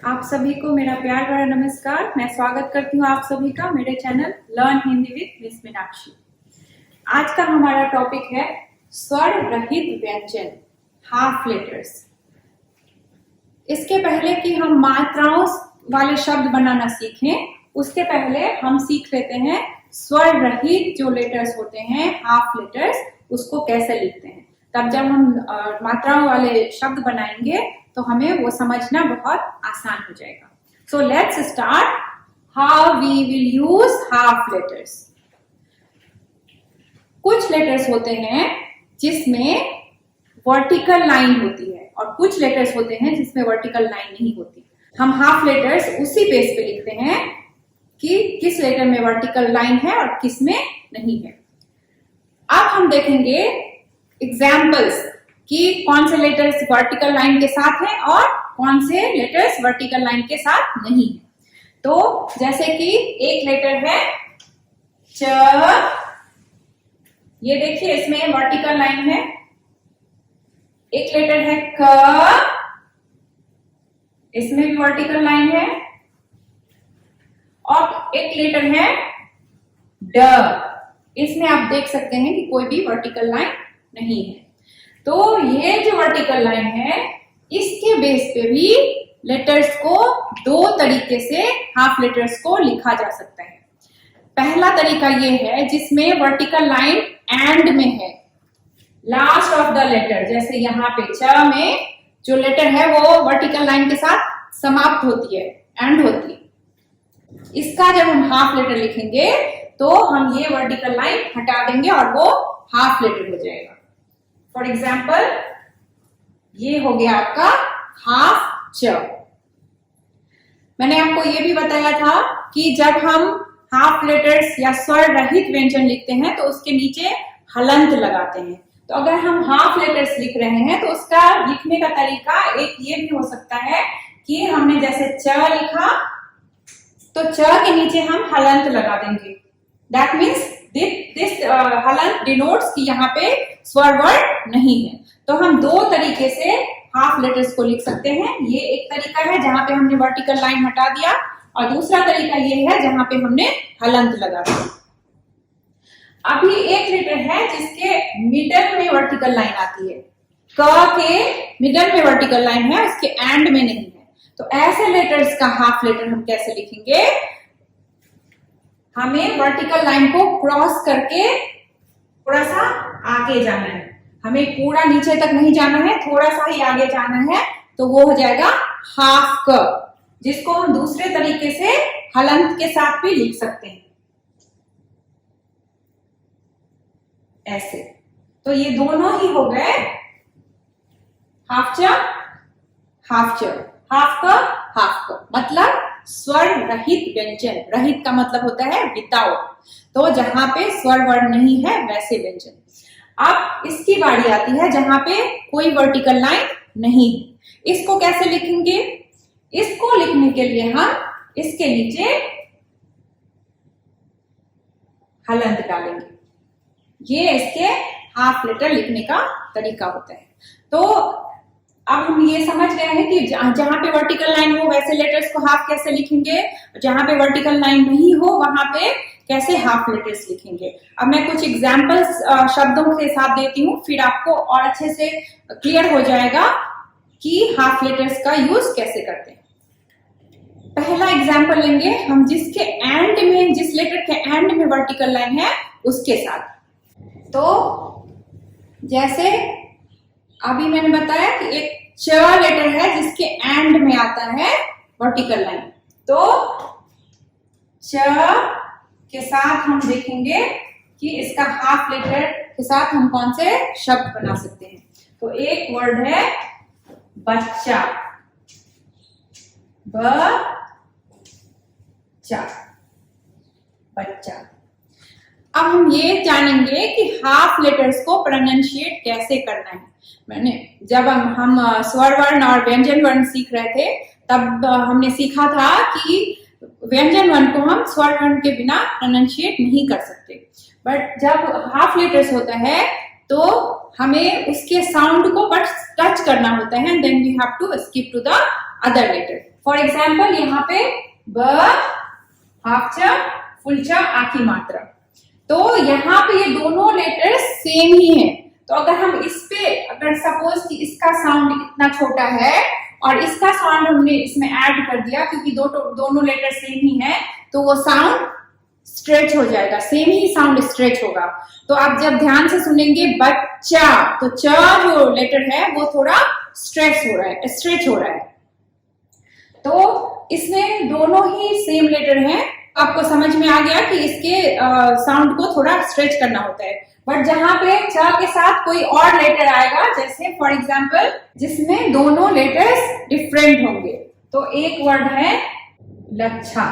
आप सभी को मेरा प्यार भरा नमस्कार। मैं स्वागत करती हूँ आप सभी का मेरे channel learn Hindi with miss Meenakshi. आज का हमारा टॉपिक है स्वर रहित व्यंजन, हाफ लेटर्स। इसके पहले कि हम मात्राओं वाले शब्द बनाना सीखें, उसके पहले हम सीख लेते हैं स्वर रहित जो लेटर्स होते हैं, हाफ लेटर्स, उसको कैसे लिखते हैं। तब जब हम मात्राओं वाले शब्द बनाएंगे तो हमें वो समझना बहुत आसान हो जाएगा। So let's start how we will use half letters. कुछ लेटर्स होते हैं जिसमें वर्टिकल लाइन होती है और कुछ लेटर्स होते हैं जिसमें वर्टिकल लाइन नहीं होती। हम हाफ लेटर्स उसी बेस पे लिखते हैं कि किस लेटर में वर्टिकल लाइन है और किस में नहीं है। अब हम देखेंगे एग्जाम्पल्स कि कौन से लेटर्स वर्टिकल लाइन के साथ हैं और कौन से लेटर्स वर्टिकल लाइन के साथ नहीं है। तो जैसे कि एक लेटर है च, ये देखिए इसमें वर्टिकल लाइन है। एक लेटर है क, इसमें भी वर्टिकल लाइन है। और एक लेटर है ड, इसमें आप देख सकते हैं कि कोई भी वर्टिकल लाइन नहीं है। तो ये जो वर्टिकल लाइन है, इसके बेस पे भी लेटर्स को दो तरीके से हाफ लेटर्स को लिखा जा सकता है। पहला तरीका ये है जिसमें वर्टिकल लाइन एंड में है, लास्ट ऑफ द लेटर। जैसे यहाँ पे च में जो लेटर है वो वर्टिकल लाइन के साथ समाप्त होती है, एंड होती है। इसका जब हम हाफ लेटर लिखेंगे तो हम ये वर्टिकल लाइन हटा देंगे और वो हाफ लेटर हो जाएगा। फॉर एग्जाम्पल ये हो गया आपका हाफ च। मैंने आपको ये भी बताया था कि जब हम हाफ लेटर्स या स्वर रहित व्यंजन लिखते हैं तो उसके नीचे हलंत लगाते हैं। तो अगर हम हाफ लेटर्स लिख रहे हैं तो उसका लिखने का तरीका एक ये भी हो सकता है कि हमने जैसे च लिखा तो च के नीचे हम हलंत लगा देंगे। दैट मीन्स दिस हलंत डिनोट्स कि यहाँ पे स्वर वर्ण नहीं है। तो हम दो तरीके से हाफ लेटर्स को लिख सकते हैं। ये एक तरीका है जहां पे हमने वर्टिकल लाइन हटा दिया और दूसरा तरीका ये है जहां पे हमने हलंत लगा दिया। अभी एक लेटर है जिसके मिडल में वर्टिकल लाइन आती है। क के मिडल में वर्टिकल लाइन है, उसके एंड में नहीं है। तो ऐसे लेटर्स का हाफ लेटर हम कैसे लिखेंगे? हमें वर्टिकल लाइन को क्रॉस करके थोड़ा सा आगे जाना है। हमें पूरा नीचे तक नहीं जाना है, थोड़ा सा ही आगे जाना है। तो वो हो जाएगा हाफ क, जिसको हम दूसरे तरीके से हलंत के साथ भी लिख सकते हैं, ऐसे। तो ये दोनों ही हो गए हाफ च, हाफ च, हाफ क, हाफ क, मतलब स्वर रहित व्यंजन। रहित का मतलब होता है विदाउट, तो जहां पे स्वर वर्ण नहीं है वैसे व्यंजन। अब इसकी बारी आती है जहां पे कोई वर्टिकल लाइन नहीं है। इसको कैसे लिखेंगे? इसको लिखने के लिए हम इसके नीचे हलंत डालेंगे। ये इसके हाफ लेटर लिखने का तरीका होता है। तो अब हम ये समझ गए हैं कि जहां पे वर्टिकल लाइन हो वैसे लेटर्स को हाफ कैसे लिखेंगे, जहां पे वर्टिकल लाइन नहीं हो वहां पे कैसे हाफ लेटर्स लिखेंगे। अब मैं कुछ एग्जाम्पल्स शब्दों के साथ देती हूँ, फिर आपको और अच्छे से क्लियर हो जाएगा कि हाफ लेटर्स का यूज कैसे करते हैं। पहला एग्जाम्पल लेंगे हम जिसके एंड में, जिस लेटर के एंड में वर्टिकल लाइन है उसके साथ। तो जैसे अभी मैंने बताया कि एक च लेटर है जिसके एंड में आता है वर्टिकल लाइन। तो च के साथ हम देखेंगे कि इसका हाफ लेटर के साथ हम कौन से शब्द बना सकते हैं। तो एक वर्ड है बच्चा, बच्चा, बच्चा। अब हम ये जानेंगे कि हाफ लेटर्स को प्रोनाउंशिएट कैसे करना है। जब हम स्वर वर्ण और व्यंजन वर्ण सीख रहे थे तब हमने सीखा था कि व्यंजन वर्ण को हम स्वर वर्ण के बिना प्रोनाउंशिएट नहीं कर सकते। बट जब हाफ लेटर्स होता है तो हमें उसके साउंड को बस टच करना होता है, then we have to skip to the other letter. For example यहाँ पे ब, हाफ च, फुल च, आ की मात्रा। तो यहाँ पे ये दोनों लेटर्स सेम ही है। तो अगर हम इस पे अगर सपोज कि इसका साउंड इतना छोटा है और इसका साउंड हमने इसमें ऐड कर दिया, क्योंकि दोनों लेटर सेम ही है, तो वो साउंड स्ट्रेच हो जाएगा, सेम ही साउंड स्ट्रेच होगा। तो आप जब ध्यान से सुनेंगे बच्चा, तो च जो लेटर है वो थोड़ा स्ट्रेच हो रहा है। तो इसमें दोनों ही सेम लेटर हैं। आपको समझ में आ गया कि इसके साउंड को थोड़ा स्ट्रेच करना होता है। बट जहां पे च के साथ कोई और लेटर आएगा, जैसे फॉर एग्जाम्पल जिसमें दोनों लेटर्स डिफरेंट होंगे, तो एक वर्ड है लच्छा।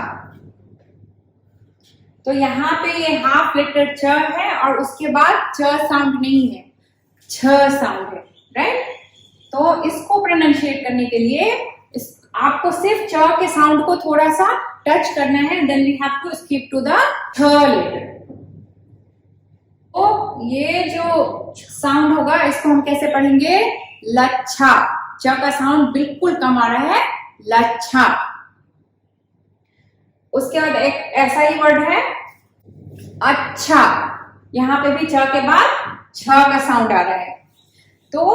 तो यहाँ पे ये हाफ लेटर च है और उसके बाद च साउंड नहीं है, छ साउंड है, राइट। तो इसको प्रोनाउंशिएट करने के लिए आपको सिर्फ च के साउंड को थोड़ा सा टच करना है, then we have to skip to the थ लेटर। तो ये जो साउंड होगा इसको हम कैसे पढ़ेंगे? लच्छा। च का साउंड बिल्कुल कम आ रहा है, लच्छा। उसके बाद एक ऐसा ही वर्ड है अच्छा। यहां पे भी च के बाद छ का साउंड आ रहा है। तो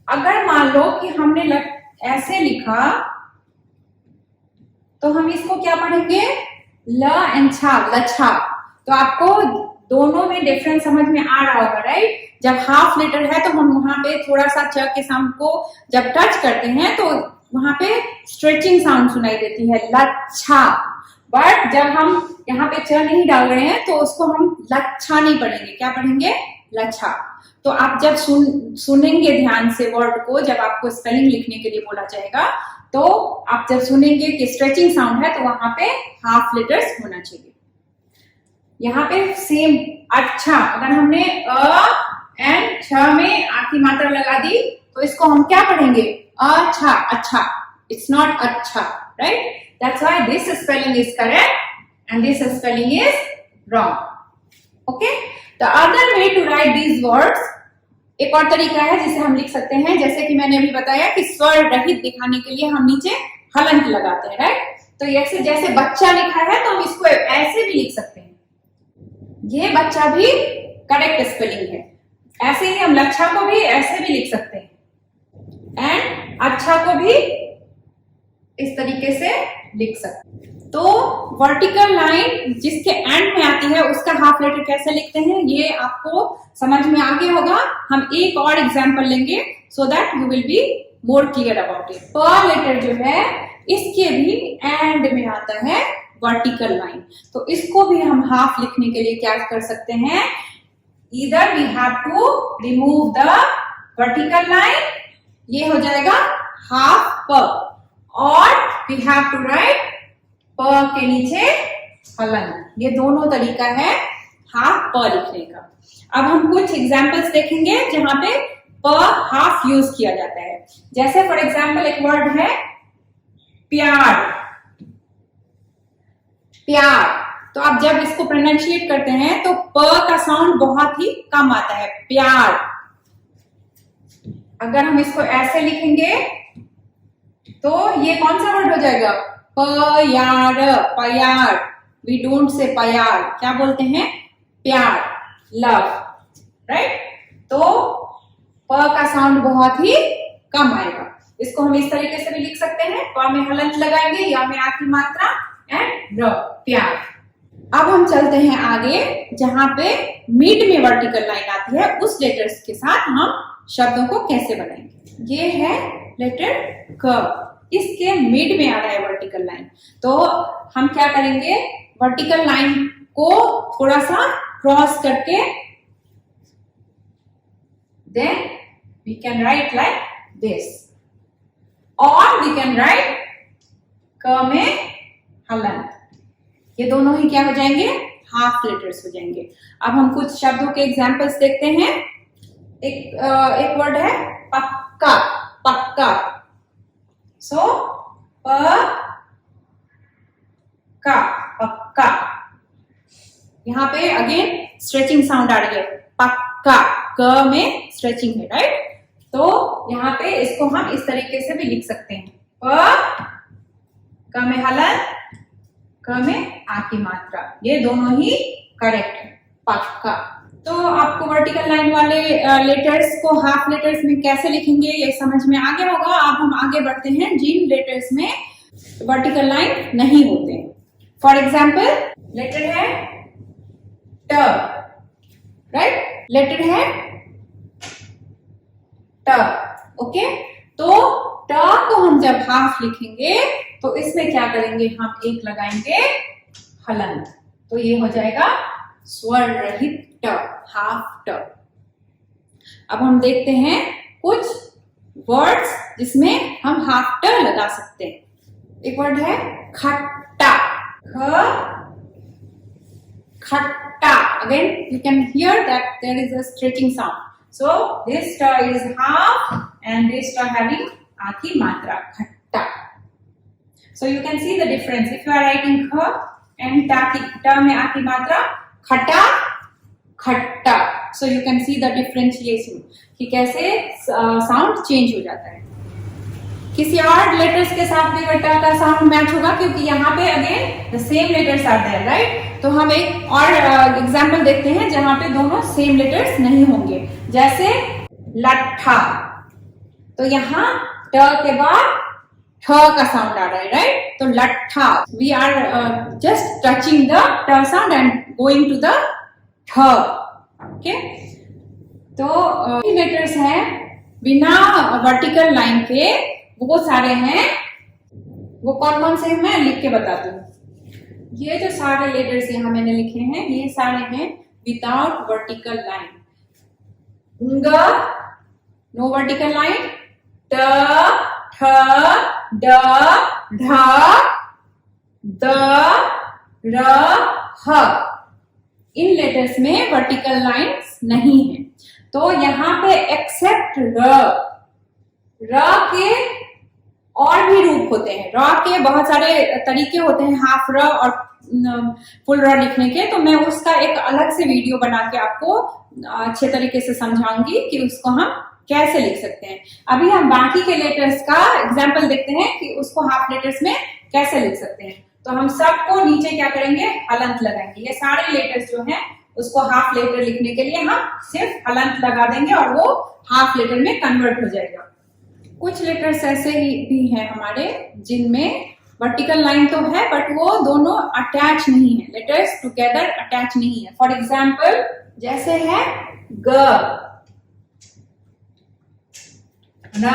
अगर मान लो कि हमने ऐसे लिखा, तो हम इसको क्या पढ़ेंगे? ल एंड छा, लच्छा। तो आपको दोनों में डिफरेंस समझ में आ रहा होगा, राइट। जब हाफ लेटर है तो हम वहां पे थोड़ा सा च के साउंड को जब टच करते हैं तो वहां पे स्ट्रेचिंग साउंड सुनाई देती है, लच्छा। बट जब हम यहाँ पे च नहीं डाल रहे हैं तो उसको हम लच्छा नहीं पढ़ेंगे, क्या पढ़ेंगे? लच्छा। तो आप जब सुनेंगे ध्यान से वर्ड को, जब आपको स्पेलिंग लिखने के लिए बोला जाएगा, तो आप जब सुनेंगे कि स्ट्रेचिंग साउंड है तो वहां पे हाफ लेटर्स होना चाहिए। यहाँ पे सेम अच्छा, अगर हमने अ एंड छ में आ की मात्रा लगा दी तो इसको हम क्या पढ़ेंगे? अच्छा, अच्छा। इट्स नॉट अच्छा, right. That's why this spelling is correct and this spelling is wrong. Okay, the other way to write these words, एक और तरीका है जिसे हम लिख सकते हैं, जैसे कि मैंने अभी बताया कि स्वर रहित दिखाने के लिए हम नीचे हलंत लगाते हैं, राइट। तो ऐसे जैसे बच्चा लिखा है तो हम इसको ऐसे भी लिख सकते हैं, ये बच्चा भी करेक्ट स्पेलिंग है। ऐसे ही हम लच्छा को भी ऐसे भी लिख सकते हैं एंड अच्छा को भी इस तरीके से लिख सकते हैं। तो वर्टिकल लाइन जिसके एंड में आती है उसका हाफ लेटर कैसे लिखते हैं ये आपको समझ में आ गया होगा। हम एक और एग्जांपल लेंगे so that you will be more clear about it. प लेटर जो है इसके भी एंड में आता है वर्टिकल लाइन, तो इसको भी हम हाफ लिखने के लिए क्या कर सकते हैं? Either we have to remove the vertical line, ये हो जाएगा हाफ प, और वी हैव टू राइट प के नीचे हलंत। ये दोनों तरीका है हाफ प लिखने का। अब हम कुछ एग्जांपल्स देखेंगे जहां पे प हाफ यूज किया जाता है। जैसे फॉर एग्जांपल एक वर्ड है प्यार। प्यार, तो आप जब इसको प्रोनाउंशिएट करते हैं तो प का साउंड बहुत ही कम आता है, प्यार। अगर हम इसको ऐसे लिखेंगे तो ये कौन सा वर्ड हो जाएगा? प्यार, प्यार। वी डोंट से प्यार, क्या बोलते हैं? प्यार, लव, राइट। तो प का साउंड बहुत ही कम आएगा। इसको हम इस तरीके से भी लिख सकते हैं, प में हलंत लगाएंगे या में आ की मात्रा एंड र, प्यार। अब हम चलते हैं आगे, जहां पे मिड में वर्टिकल लाइन आती है उस लेटर्स के साथ हम शब्दों को कैसे बनाएंगे। ये है लेटर क, इसके मिड में आ रहा है वर्टिकल लाइन। तो हम क्या करेंगे? वर्टिकल लाइन को थोड़ा सा क्रॉस करके then we can write like this, और वी कैन राइट क में हलंत। ये दोनों ही क्या हो जाएंगे? हाफ लेटर्स हो जाएंगे। अब हम कुछ शब्दों के एग्जांपल्स देखते हैं। एक वर्ड है पक्का, पक्का। सो प का, पक्का। यहाँ पे अगेन स्ट्रेचिंग साउंड आ रही है, पक्का। क में स्ट्रेचिंग है, राइट। तो यहाँ पे इसको हम इस तरीके से भी लिख सकते हैं, प क में हलंत, क में आ की मात्रा, ये दोनों ही करेक्ट है, पक्का। तो आपको वर्टिकल लाइन वाले लेटर्स को हाफ लेटर्स में कैसे लिखेंगे ये समझ में आ गया होगा। अब हम आगे बढ़ते हैं जिन लेटर्स में वर्टिकल लाइन नहीं होते हैं। फॉर एग्जाम्पल लेटर है ट, राइट, लेटर है ट, ओके। तो ट को हम जब हाफ लिखेंगे तो इसमें क्या करेंगे, हम एक लगाएंगे हलंत, तो ये हो जाएगा स्वर रहित ट, हाफ ट। अब हम देखते हैं कुछ वर्ड्स जिसमें हम हाफ ट लगा सकते हैं। एक वर्ड है खट्टा, खट्टा। Again, you can hear that there is a stretching sound. So this ta is half and this ta having a ki matra, khatta. So you can see the difference. If you are writing kha and ta mein a ki matra, khata, khatta. So you can see the differentiation कि कैसे sound change हो जाता है। किसी और letters के साथ भी ट का साउंड मैच होगा क्योंकि यहाँ पे again the same letters are there, right. तो हम एक और एग्जांपल देखते हैं जहां पे दोनों सेम लेटर्स नहीं होंगे, जैसे लट्ठा। तो यहाँ ट के बाद ठ का साउंड आ रहा है, राइट। तो लट्ठा, we are just touching the ट sound and going to the ठ, ओके। तो लेटर्स हैं बिना वर्टिकल लाइन के, वो सारे हैं, वो कौन कौन से हैं मैं लिख के बताती हूँ। ये जो सारे लेटर्स यहाँ मैंने लिखे हैं ये सारे हैं विदाउट वर्टिकल लाइन। ग, नो वर्टिकल लाइन, ट, ठ, ड, ढ, द, र, ह। इन लेटर्स में वर्टिकल लाइंस नहीं है। तो यहाँ पे एक्सेप्ट र के और भी रूप होते हैं, र के बहुत सारे तरीके होते हैं, हाफ र और फुल र लिखने के। तो मैं उसका एक अलग से वीडियो बना के आपको अच्छे तरीके से समझाऊंगी कि उसको हम कैसे लिख सकते हैं। अभी हम बाकी के लेटर्स का एग्जाम्पल देखते हैं कि उसको हाफ लेटर्स में कैसे लिख सकते हैं। तो हम सबको नीचे क्या करेंगे, हलंत लगाएंगे। ये सारे लेटर्स जो हैं उसको हाफ लेटर लिखने के लिए हम सिर्फ हलंत लगा देंगे और वो हाफ लेटर में कन्वर्ट हो जाएगा। कुछ लेटर्स ऐसे ही भी हैं हमारे जिनमें वर्टिकल लाइन तो है बट वो दोनों अटैच नहीं है, लेटर्स टुगेदर अटैच नहीं है। फॉर एग्जाम्पल जैसे है ग, र,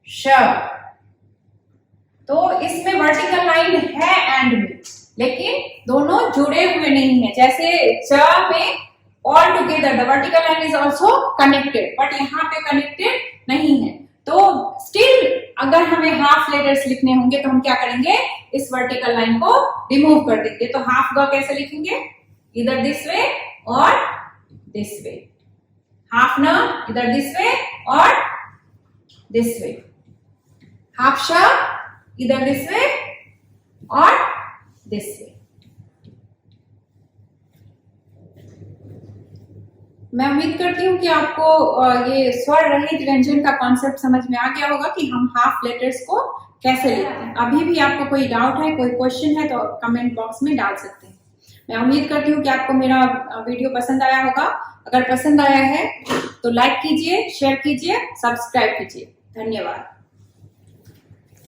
श। तो इसमें वर्टिकल लाइन है एंड में, लेकिन दोनों जुड़े हुए नहीं है। जैसे च में all together the vertical line is also connected, but यहाँ पे कनेक्टेड नहीं है। तो स्टिल अगर हमें हाफ लेटर्स लिखने होंगे तो हम क्या करेंगे, इस वर्टिकल लाइन को रिमूव कर देंगे। तो हाफ ग कैसे लिखेंगे, इधर दिस वे और दिस वे। हाफ न इधर दिस वे और दिस वे। हाफ श इधर दिस वे और दिस वे। मैं उम्मीद करती हूँ कि आपको ये स्वर रहित व्यंजन का कॉन्सेप्ट समझ में आ गया होगा कि हम हाफ लेटर्स को कैसे लिखते हैं। अभी भी आपको कोई डाउट है, कोई क्वेश्चन है तो कमेंट बॉक्स में डाल सकते हैं। मैं उम्मीद करती हूँ कि आपको मेरा वीडियो पसंद आया होगा। अगर पसंद आया है तो लाइक कीजिए, शेयर कीजिए, सब्सक्राइब कीजिए। धन्यवाद।